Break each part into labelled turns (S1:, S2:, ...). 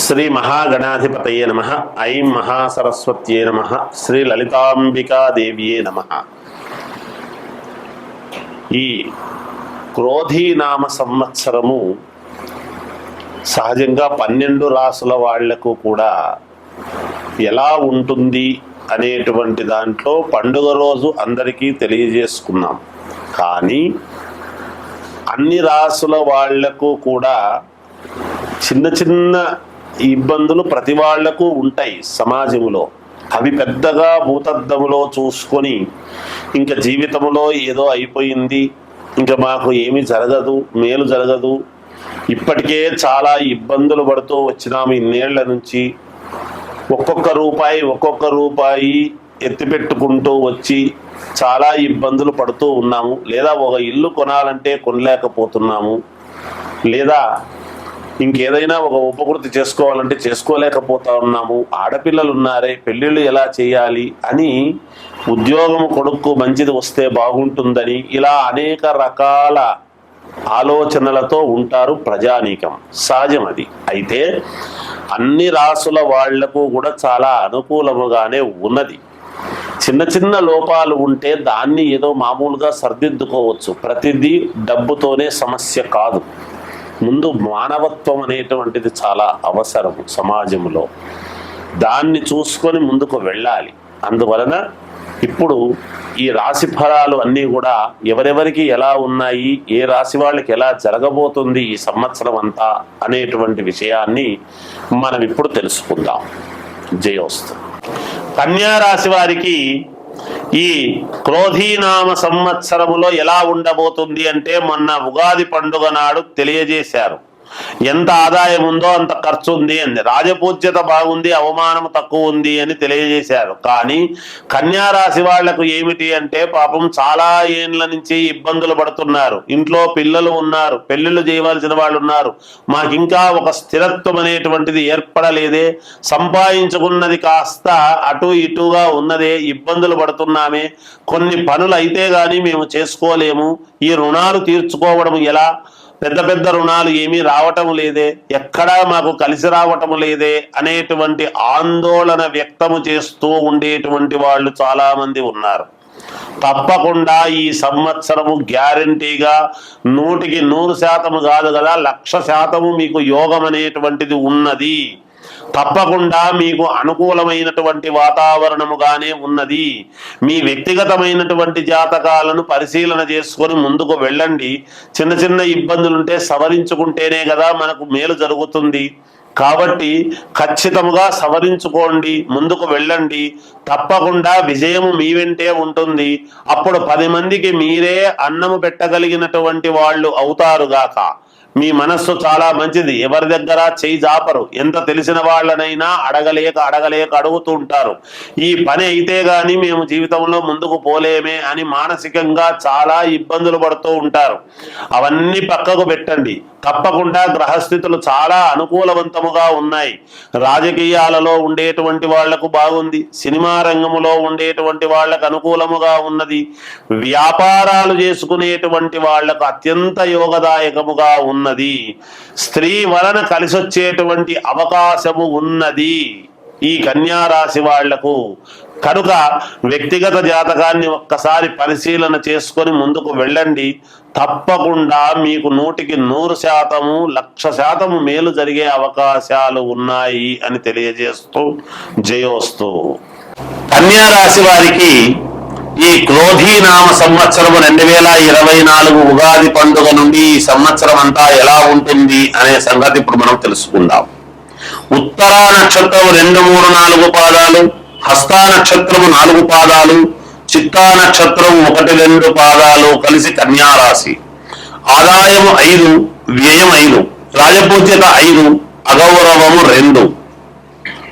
S1: శ్రీ మహాగణాధిపతయే నమః. ఐం మహాసరస్వత్యే నమః. శ్రీ లలితాంబికాదేవ్యే నమః. ఈ క్రోధీనామ సంవత్సరము సహజంగా 12 రాసుల వాళ్లకు కూడా ఎలా ఉంటుంది అనేటువంటి దాంట్లో పండుగ రోజు అందరికీ తెలియజేసుకున్నాం. కానీ అన్ని రాసుల వాళ్లకు కూడా చిన్న చిన్న ఇబ్బందులు ప్రతి వాళ్లకు ఉంటాయి సమాజంలో. అవి పెద్దగా భూతద్దములో చూసుకొని ఇంకా జీవితంలో ఏదో అయిపోయింది, ఇంకా మాకు ఏమీ జరగదు, మేలు జరగదు, ఇప్పటికే చాలా ఇబ్బందులు పడుతూ వచ్చినాము ఇన్నేళ్ల నుంచి, ఒక్కొక్క రూపాయి ఎత్తిపెట్టుకుంటూ వచ్చి చాలా ఇబ్బందులు పడుతూ ఉన్నాము, లేదా ఒక ఇల్లు కొనాలంటే కొనలేకపోతున్నాము, లేదా ఇంకేదైనా ఒక ఉపకృతి చేసుకోవాలంటే చేసుకోలేకపోతా ఉన్నాము, ఆడపిల్లలు ఉన్నారే పెళ్ళిళ్ళు ఎలా చేయాలి అని, ఉద్యోగం కొడుకు మంచిది వస్తే బాగుంటుందని, ఇలా అనేక రకాల ఆలోచనలతో ఉంటారు ప్రజానీకం. సహజం అది. అయితే అన్ని రాసుల వాళ్లకు కూడా చాలా అనుకూలముగానే ఉన్నది. చిన్న చిన్న లోపాలు ఉంటే దాన్ని ఏదో మామూలుగా సర్దిద్దుకోవచ్చు. ప్రతిదీ డబ్బుతోనే సమస్య కాదు. ముందు మానవత్వం అనేటువంటిది చాలా అవసరం సమాజంలో. దాన్ని చూసుకొని ముందుకు వెళ్ళాలి. అందువలన ఇప్పుడు ఈ రాశి ఫలాలు అన్నీ కూడా ఎవరెవరికి ఎలా ఉన్నాయి, ఏ రాశి వాళ్ళకి ఎలా జరగబోతుంది ఈ సంవత్సరం అంతా అనేటువంటి విషయాన్ని మనం ఇప్పుడు తెలుసుకుందాం. జయోస్తు. కన్యా రాశి వారికి ఈ క్రోధీనామ సంవత్సరములో ఎలా ఉండబోతుంది అంటే మొన్న ఉగాది పండుగ నాడు తెలియజేశారు. ఎంత ఆదాయం ఉందో అంత ఖర్చు ఉంది అంది. రాజపూజ్యత బాగుంది, అవమానం తక్కువ ఉంది అని తెలియజేశారు. కానీ కన్యా రాశి వాళ్లకు ఏమిటి అంటే పాపం చాలా ఏండ్ల నుంచి ఇబ్బందులు పడుతున్నారు. ఇంట్లో పిల్లలు ఉన్నారు, పెళ్లిళ్ళు చేయవలసిన వాళ్ళు ఉన్నారు, మాకింకా ఒక స్థిరత్వం అనేటువంటిది ఏర్పడలేదే, సంపాదించుకున్నది కాస్త అటు ఇటుగా ఉన్నదే, ఇబ్బందులు పడుతున్నామే, కొన్ని పనులు అయితే గాని మేము చేసుకోలేము, ఈ రుణాలు తీర్చుకోవడం ఎలా, పెద్ద పెద్ద రుణాలు ఏమీ రావటం లేదే, ఎక్కడా మాకు కలిసి రావటం లేదే అనేటువంటి ఆందోళన వ్యక్తము చేస్తూ ఉండేటువంటి వాళ్ళు చాలా మంది ఉన్నారు. తప్పకుండా ఈ సంవత్సరము గ్యారంటీగా 100కి 100% కాదు కదా, 1,00,000% మీకు యోగం అనేటువంటిది ఉన్నది. తప్పకుండా మీకు అనుకూలమైనటువంటి వాతావరణముగానే ఉన్నది. మీ వ్యక్తిగతమైనటువంటి జాతకాలను పరిశీలన చేసుకొని ముందుకు వెళ్ళండి. చిన్న చిన్న ఇబ్బందులుంటే సవరించుకుంటేనే కదా మనకు మేలు జరుగుతుంది. కాబట్టి ఖచ్చితంగా సవరించుకోండి, ముందుకు వెళ్ళండి. తప్పకుండా విజయము మీ వెంటే ఉంటుంది. అప్పుడు 10 మందికి మీరే అన్నము పెట్టగలిగినటువంటి వాళ్ళు అవుతారుగాక. మీ మనస్సు చాలా మంచిది, ఎవరి దగ్గర చేయి జాపరు. ఎంత తెలిసిన వాళ్ళనైనా అడగలేక అడుగుతూ ఉంటారు. ఈ పని అయితే గాని మేము జీవితంలో ముందుకు పోలేమే అని మానసికంగా చాలా ఇబ్బందులు పడుతూ ఉంటారు. అవన్నీ పక్కకు పెట్టండి. తప్పకుండా గ్రహస్థితులు చాలా అనుకూలవంతముగా ఉన్నాయి. రాజకీయాలలో ఉండేటువంటి వాళ్లకు బాగుంది, సినిమా రంగములో ఉండేటువంటి వాళ్లకు అనుకూలముగా ఉన్నది, వ్యాపారాలు చేసుకునేటువంటి వాళ్లకు అత్యంత యోగదాయకముగా ఉన్నది, స్త్రీ వలన కలిసొచ్చేటువంటి అవకాశము ఉన్నది ఈ కన్యా రాశి వాళ్లకు. కనుక వ్యక్తిగత జాతకాన్ని ఒక్కసారి పరిశీలన చేసుకొని ముందుకు వెళ్ళండి. తప్పకుండా మీకు 100కి 100%, 1,00,000% మేలు జరిగే అవకాశాలు ఉన్నాయి అని తెలియజేస్తూ జయోస్తు. కన్యా రాశి వారికి ఈ క్రోధీనామ సంవత్సరం 2024 ఉగాది పండుగ నుండి ఈ సంవత్సరం అంతా ఎలా ఉంటుంది అనే సంగతి ఇప్పుడు మనం తెలుసుకుందాం. ఉత్తరా నక్షత్రం 2, 3, 4 పాదాలు, హస్తా నక్షత్రము 4 పాదాలు, చిత్తా నక్షత్రం 1, 2 పాదాలు కలిసి కన్యా రాశి. ఆదాయము 5, వ్యయం 5, రాజపూజ్యత 5, అగౌరవము 2.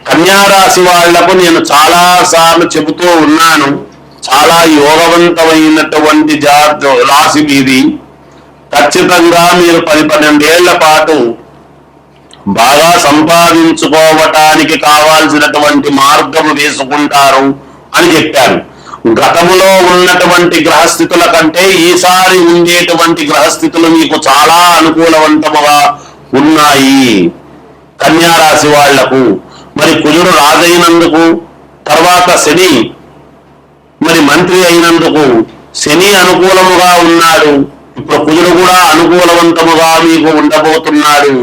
S1: కన్యా రాశి వాళ్లకు నేను చాలా సార్లు చెబుతూ ఉన్నాను, చాలా యోగవంతమైనటువంటి రాశి మీది. ఖచ్చితంగా మీరు 10-12 ఏళ్ల పాటు బాగా సంపాదించుకోవటానికి కావాల్సినటువంటి మార్గము వేసుకుంటారు అని చెప్పారు. గతములో ఉన్నటువంటి గ్రహస్థితుల కంటే ఈసారి ఉండేటువంటి గ్రహస్థితులు మీకు చాలా అనుకూలవంతముగా ఉన్నాయి. కన్యా రాశి వాళ్లకు. మరి కుజుడు రాజైనందుకు, తర్వాత శని మరి మంత్రి అయినందుకు, శని అనుకూలముగా ఉన్నాడు, ఇప్పుడు కుజుడు కూడా అనుకూలవంతముగా మీకు ఉండబోతున్నాడు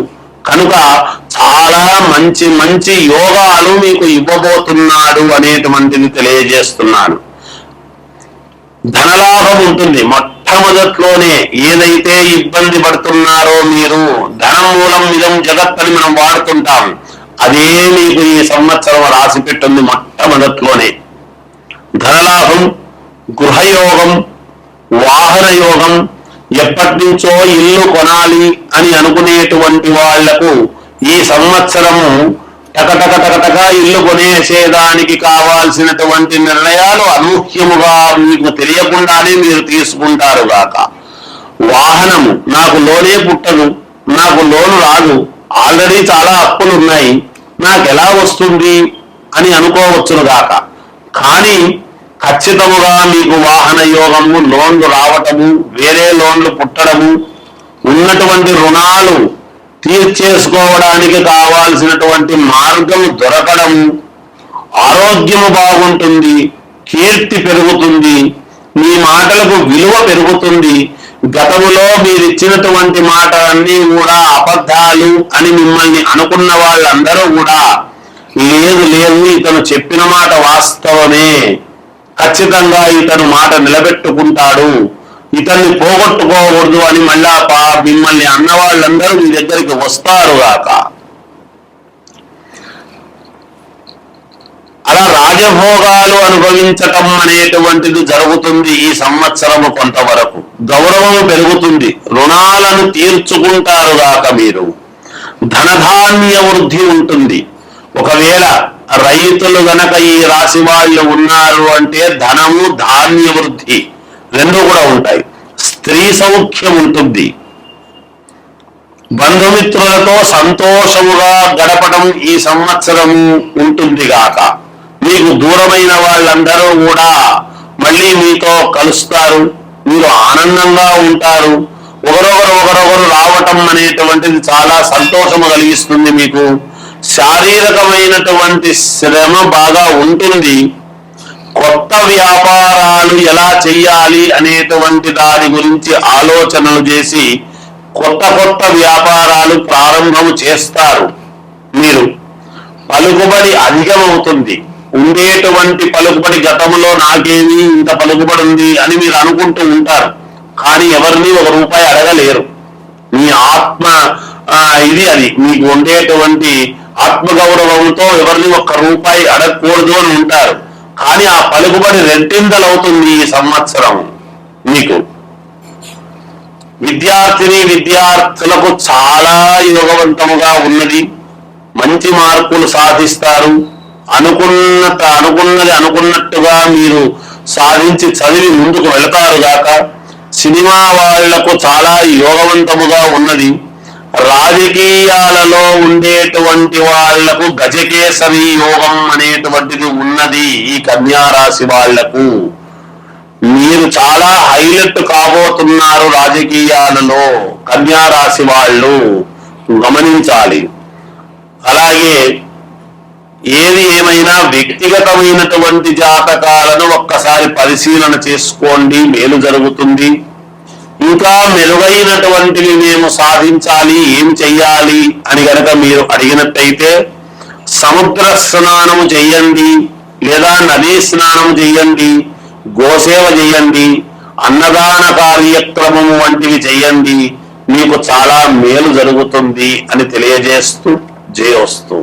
S1: కనుక చాలా మంచి మంచి యోగాలు మీకు ఇవ్వబోతున్నాడు అనేటువంటిది తెలియజేస్తున్నాను. ధనలాభం ఉంటుంది. మొట్టమొదట్లోనే ఏదైతే ఇబ్బంది పడుతున్నారో మీరు, ధనం మూలం ఇదం జగత్ అని మనం వాడుతుంటాం, అదే మీకు ఈ సంవత్సరం రాసి పెట్టింది మొట్టమొదట్లోనే. ధనలాభం, గృహయోగం, వాహన యోగం, ఎప్పటి నుంచో ఇల్లు కొనాలి అని అనుకునేటువంటి వాళ్లకు ఈ సంవత్సరము టకటక టకటక ఇల్లు కొనేసేదానికి కావాల్సినటువంటి నిర్ణయాలు అనూహ్యముగా మీకు తెలియకుండానే మీరు తీసుకుంటారు గాక. వాహనము, నాకు లోనే పుట్టదు, నాకు లోను రాదు, ఆల్రెడీ చాలా అప్పులు ఉన్నాయి, నాకు ఎలా వస్తుంది అని అనుకోవచ్చును గాక. కానీ ఖచ్చితముగా మీకు వాహన యోగము, లోన్లు రావటము, వేరే లోన్లు పుట్టడము, ఉన్నటువంటి రుణాలు తీర్చేసుకోవడానికి కావాల్సినటువంటి మార్గం దొరకడము, ఆరోగ్యము బాగుంటుంది, కీర్తి పెరుగుతుంది, మీ మాటలకు విలువ పెరుగుతుంది. గతములో మీరిచ్చినటువంటి మాటలన్నీ కూడా అబద్ధాలు అని మిమ్మల్ని అనుకున్న వాళ్ళందరూ కూడా లేదు లేదు ఇతను చెప్పిన మాట వాస్తవమే, ఖచ్చితంగా ఇతను మాట నిలబెట్టుకుంటాడు, ఇతన్ని పోగొట్టుకోకూడదు అని మళ్ళా మిమ్మల్ని అన్న వాళ్ళందరూ మీ దగ్గరికి వస్తారు గాక. అలా రాజభోగాలు అనుభవించటం అనేటువంటిది జరుగుతుంది ఈ సంవత్సరము. కొంతవరకు గౌరవం పెరుగుతుంది, రుణాలను తీర్చుకుంటారు గాక మీరు. ధనధాన్య వృద్ధి ఉంటుంది. ఒకవేళ రైతులు గనక ఈ రాశి వాళ్ళు ఉన్నారు అంటే ధనము, ధాన్య వృద్ధి రెండు కూడా ఉంటాయి. స్త్రీ సౌఖ్యం ఉంటుంది. బంధుమిత్రులతో సంతోషముగా గడపడం ఈ సంవత్సరము ఉంటుంది గాక. మీకు దూరమైన వాళ్ళందరూ కూడా మళ్ళీ మీతో కలుస్తారు, మీరు ఆనందంగా ఉంటారు. ఒకరొకరు రావటం అనేటువంటిది చాలా సంతోషము కలిగిస్తుంది. మీకు శారీరకమైనటువంటి శ్రమ బాగా ఉంటుంది. కొత్త వ్యాపారాలు ఎలా చెయ్యాలి అనేటువంటి దాని గురించి ఆలోచనలు చేసి కొత్త కొత్త వ్యాపారాలు ప్రారంభం చేస్తారు. మీరు పలుకుబడి అధికమవుతుంది. ఉండేటువంటి పలుకుబడి, గతంలో నాకేమి ఇంత పలుకుబడి ఉంది అని మీరు అనుకుంటూ ఉంటారు, కానీ ఎవరిని ఒక రూపాయి అడగలేరు. మీ ఆత్మ ఇది అది మీకు ఉండేటువంటి ఆత్మగౌరవంతో ఎవరిని ఒక్క రూపాయి అడగకూడదు అని ఉంటారు. కానీ ఆ పలుకుబడి రెండింతలవుతుంది ఈ సంవత్సరం మీకు. విద్యార్థులకు చాలా యోగవంతముగా ఉన్నది. మంచి మార్కులు సాధిస్తారు. అనుకున్నది అనుకున్నట్టుగా మీరు సాధించి చదివి ముందుకు వెళతారు గాక. సినిమా వాళ్లకు చాలా యోగవంతముగా ఉన్నది. రాజకీయాలలో ఉండేటువంటి వాళ్లకు గజకేసరి యోగం అనేటువంటిది ఉన్నది. ఈ కన్యా రాశి వాళ్లకు మీరు చాలా హైలైట్ కాబోతున్నారు రాజకీయాలలో. కన్యా రాశి వాళ్ళు గమనించాలి. అలాగే ఏది ఏమైనా వ్యక్తిగతమైనటువంటి జాతకాలను ఒక్కసారి పరిశీలన చేసుకోండి, మేలు జరుగుతుంది. ఇంకా మెరుగైనటువంటివి మేము సాధించాలి, ఏం చెయ్యాలి అని గనక మీరు అడిగినట్టయితే సముద్ర స్నానము చెయ్యండి, లేదా నదీ స్నానం చెయ్యండి, గోసేవ చెయ్యండి, అన్నదాన కార్యక్రమము వంటివి చెయ్యండి. మీకు చాలా మేలు జరుగుతుంది అని తెలియజేస్తూ జయోస్తు.